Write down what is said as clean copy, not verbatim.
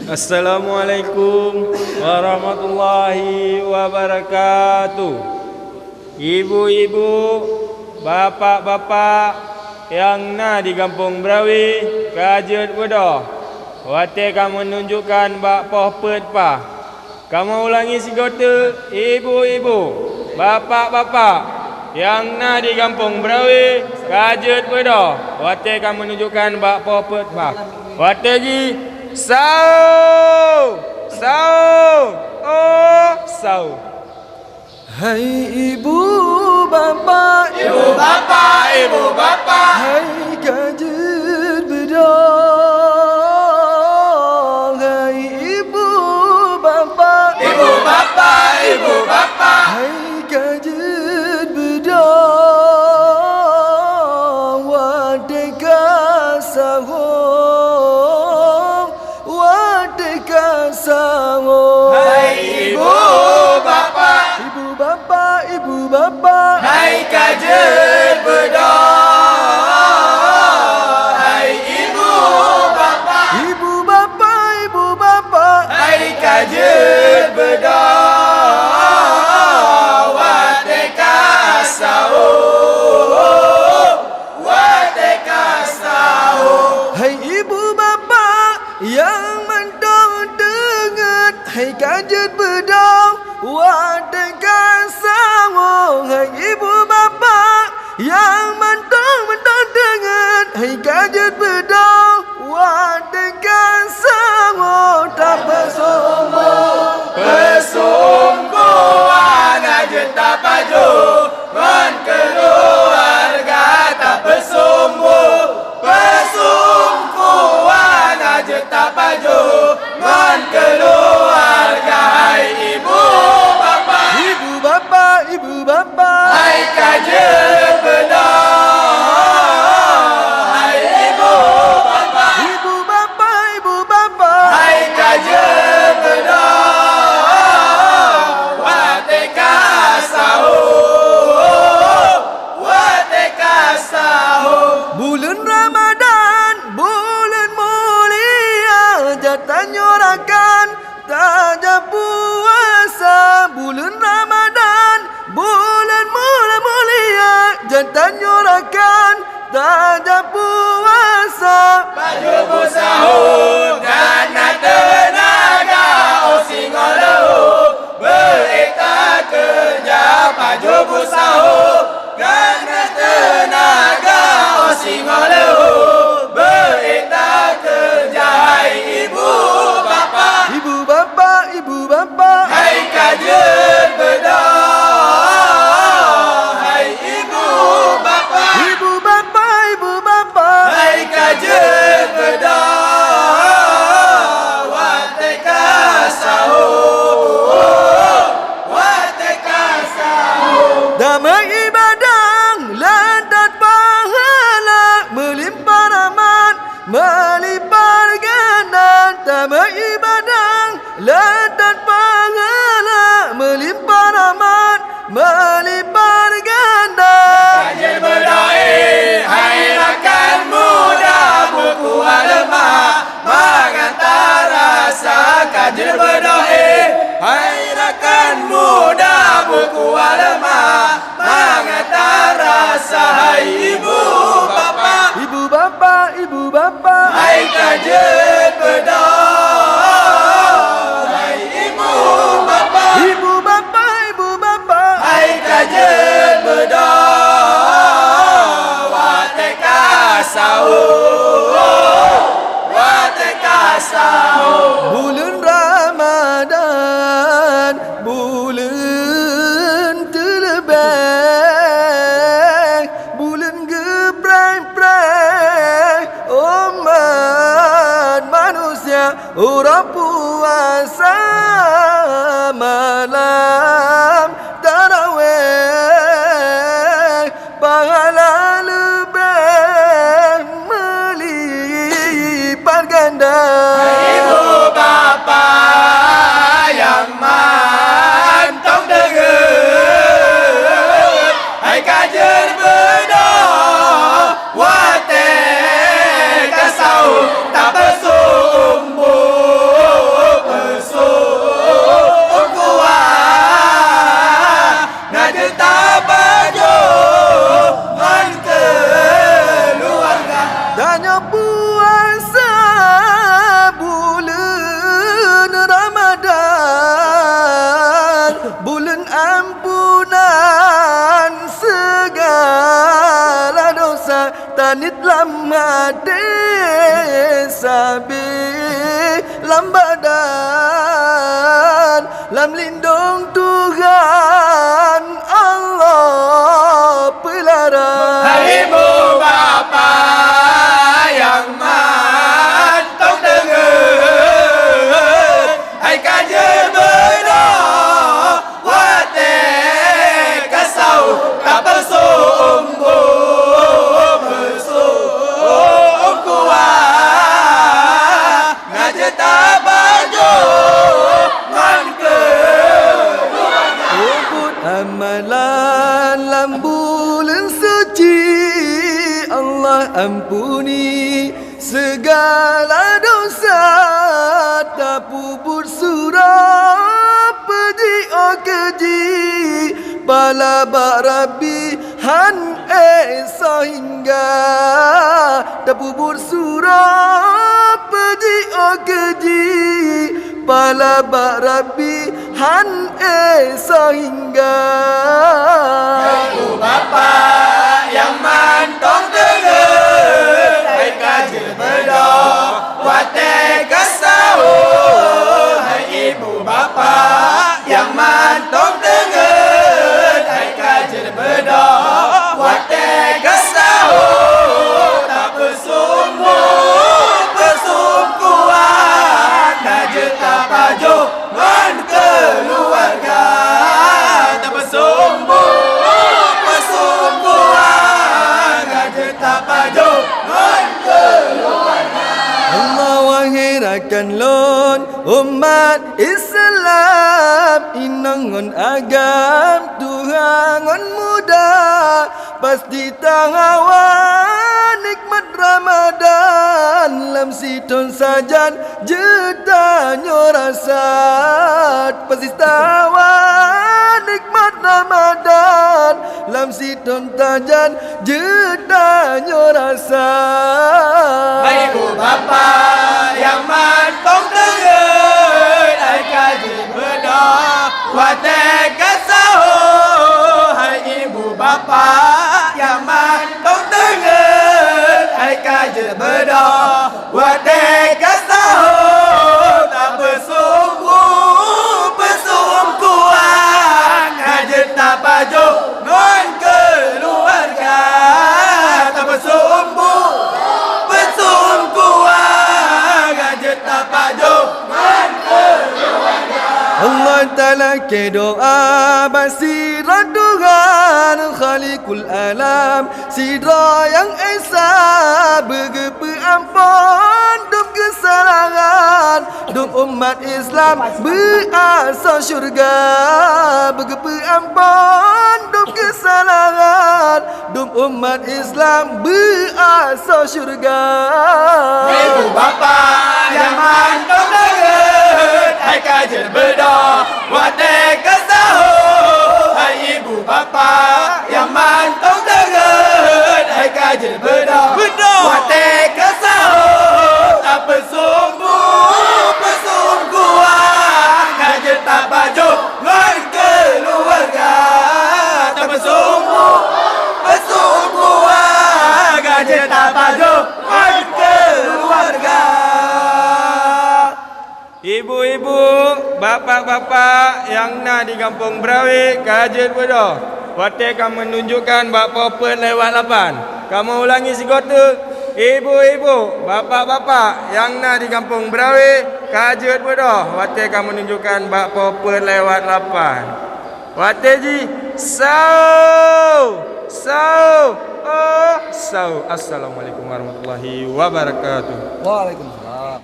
Assalamualaikum warahmatullahi wabarakatuh. Ibu-ibu, bapak-bapak yang na di kampung Berawi, Kajut Bedah, wate kamu menunjukkan bak poh pet pah. Kamu ulangi sigota, ibu-ibu, bapak-bapak yang na di kampung Berawi, Kajut Bedah, wate kamu menunjukkan bak poh pet pah. Wate ji sau, oh sau. Hai ibu bapa, ibu bapa, ibu bapa. Hai Kajut Bedah. Hai ibu bapa, ibu bapa, ibu bapa. Hai Kajut Bedah. Wadeka sahong, wadeka sahong. Hai ibu bapa, ibu bapa, ibu bapa. Hai Kajut Bedah. Hai ibu bapa, Ibu bapa, ibu bapa. Hai Kajut Bedah. Wateka sahur, wateka sahur. Hai ibu bapa yang mendong dengat. Hai Kajut Bedah, wadengkan sawong. Hai ibu bapa yang mendong dengat. Hai Kajut Bedah, wadengkan sawong. Tak bersombong, Persungguhan aja tak baju, ngan keluarga tak bersombong. Persungguhan aja tak baju, ngan keluarga. Hai ibu bapa, ibu bapa, ibu bapa. hai Kajut Bedah. Hai ibu bapa, Ibu bapa, ibu bapa. hai Kajut Bedah. Wateka sahur, wateka sahur. Bulan Ramadan, bulan mulia, jatah nyorakan taja puasa. Bulan Ramadan, bulan mulia, jatah nyorakan taja puasa. Baju sahur dan tenaga, oh singoloh berita kerja. Baju sahur dan tenaga, oh singoloh berita kerja. Hai ibu bapa, Ibu bapa, ibu bapa. hai Kajut Bedah. Hai ibu bapa, Ibu bapa, ibu bapa. hai Kajut Bedah. Wateka sahur, wateka sahur. Damai ibadah, lantat pahala, melimpah rahmat, melimpah ganda. Damai ibadah, lantat pahala, melimpah rahmat, melimpah ganda. Kajut Bedah, hai rakan muda, buku lemah mengantar rasa. Kajut Bedah, hai rakan muda, buku lemah mengantar rasa. Hai ibu bapa, Ibu bapa, ibu bapa. hai Kajut Bedah. Hai ibu bapa, Ibu bapa, ibu bapa. hai Kajut Bedah. Wateka sahur, wateka sahur. Bulan Ramadan, bulan terlebih, bulan gebrang-brang, umat manusia orang puasa malam tarawih, pahala lebih melipat ganda. Ibu bapa yang mantong dengar, hai Kajut Bedah. Wateka sahur tak bersum nít lam hati sabi lam badan lam lindung Tuhan Allah pelihara. Hai ibu bapa yang mantap dengar, hai kajian berdoa wate kasau tak bersumbu bersum kuat ngaji tak baju ngan Ubud amalan lambulan suci Allah ampuni segala dosa tak puput surah peji o keji bala barabi han sehingga tak puput surah peji o keji bala barabi han sehingga. ibu bapa yang mantap dengar, hai kajian berdoa wate kasau. Hai ibu bapa yang mantap dengar, hai kajian berdoa wate kasau. Tak bersumbu bersum kuat ngaji tak paju ngan keluarga. Tak bersumbu bersum kuat ngaji tak paju ngan keluarga. Allah wahirakan lon umat Islam inangon agam Tuhangon muda pasti tangawan nikmat Ramadan lam siton sajan juta nyorasat pasti tawan nikmat Ramadan lam siton tajan juta nyorasat. Hai ibu bapa yang mantap dengar, hai kajian berdoa wate kasau. Hai ibu bapa yang mantap dengar, hai kajian berdoa wate kasau. Tak bersumbu bersum kuat ngaji tak baju ngan keluarga. Tak bersumbu bersum kuat ngaji tak baju ngan keluarga. Allah Ta'ala ke doa basirat Tuhan Khalikul alam sidra yang esa bergepe ampun dum kesalahan dum umat Islam berasal syurga bergepe ampun dum kesalahan dum umat Islam berasal syurga. Ibu bapa yang mantap dengar, hai kajian berdoa wate kasau. Hai ibu bapa yang mantap dengar, hai kajian berdoa wate kasau. Tak bersumbu bersum kuat ngaji tak baju ngan keluarga. Tak bersumbu bersum kuat ngaji tak baju ngan keluarga. Ibu-ibu, bapa-bapa yang nak di Kampung Berawi, kajian berdoa. Wate kamu menunjukkan bapa per lewat 8. Kamu ulangi segota. Ibu-ibu, bapa-bapa yang nak di Kampung Berawi, kajian berdoa. Wate kamu menunjukkan bapa per lewat 8. Wate ji, sau. Assalamualaikum warahmatullahi wabarakatuh. Waalaikumsalam.